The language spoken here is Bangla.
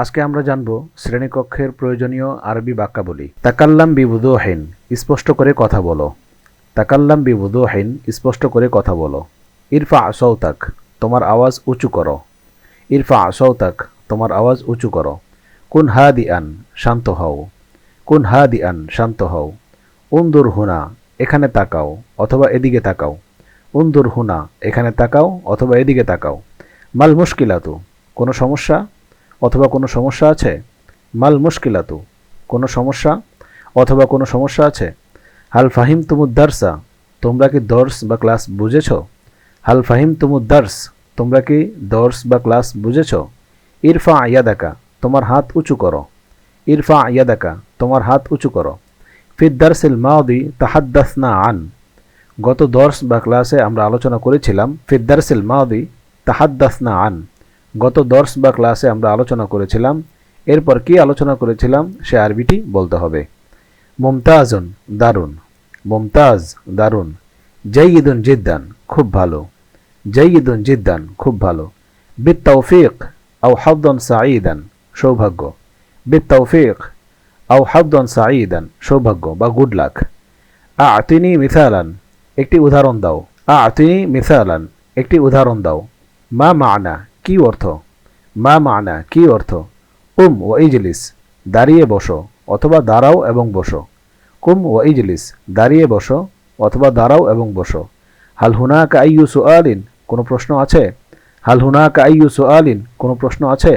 আজকে আমরা জানব শ্রেণীকক্ষের প্রয়োজনীয় আরবি বাক্যাবলী। তাকাল্লাম বিবুদুহিন, স্পষ্ট করে কথা বলো। তাকাল্লাম বিবুদুহিন, স্পষ্ট করে কথা বলো। ইরফা সৌতাক, তোমার আওয়াজ উঁচু করো। ইরফা সৌতাক, তোমার আওয়াজ উঁচু করো। কুন হাদিআন, শান্ত হও। কুন হাদিআন, শান্ত হও। উনদুর হুনা, এখানে তাকাও অথবা এদিকে তাকাও। উনদুর হুনা, এখানে তাকাও অথবা এদিকে তাকাও। মাল মুশকিলাতু, কোনো সমস্যা অথবা কোনো সমস্যা আছে। মাল মুশকিলাতু, কোনো সমস্যা অথবা কোনো সমস্যা আছে। হাল ফাহিম তুমুদ্দারসা, তোমরা কি দর্স বা ক্লাস বুঝেছ। হাল ফাহিম তুমুদ্দার্স, তোমরা কি দর্স বা ক্লাস বুঝেছ। ইরফা ইয়াদাকা, তোমার হাত উঁচু করো। ইরফা ইয়াদাকা, তোমার হাত উঁচু করো। ফিদ দারসিল মাউদি তাহাদ্দাসনা আন, গত দর্স বা ক্লাসে আমরা আলোচনা করেছিলাম। ফিদ দারসিল মাউদি তাহাদ্দাসনা আন, গত দর্স বা ক্লাসে আমরা আলোচনা করেছিলাম। এরপর কি আলোচনা করেছিলাম সে আরবিটি বলতে হবে। মুমতাজুন, দারুন। মুমতাজ, দারুন। জাইয়িদুন জিদ্দান, খুব ভালো। জাইয়িদুন জিদ্দান, খুব ভালো। বিত্তাওফিক আও হাদদান সাঈদান, সৌভাগ্য। বিত্তাওফিক আও হাদদান সাঈদান, সৌভাগ্য বা গুড লাক। আতিনি মিসালান, একটি উদাহরণ দাও। আতিনি মিসালান, একটি উদাহরণ দাও। মা মানা, কি অর্থ। মা মানা, কি অর্থ। কুম ও ইজলিস, দাঁড়িয়ে বসো অথবা দাঁড়াও এবং বসো। কুম ও ইজলিস, দাঁড়িয়ে বসো অথবা দাঁড়াও এবং বসো। হাল হুনাকা আইয়ু সুআলিন, কোনো প্রশ্ন আছে। হাল হুনাকা আইয়ু সুআলিন, কোনো প্রশ্ন আছে।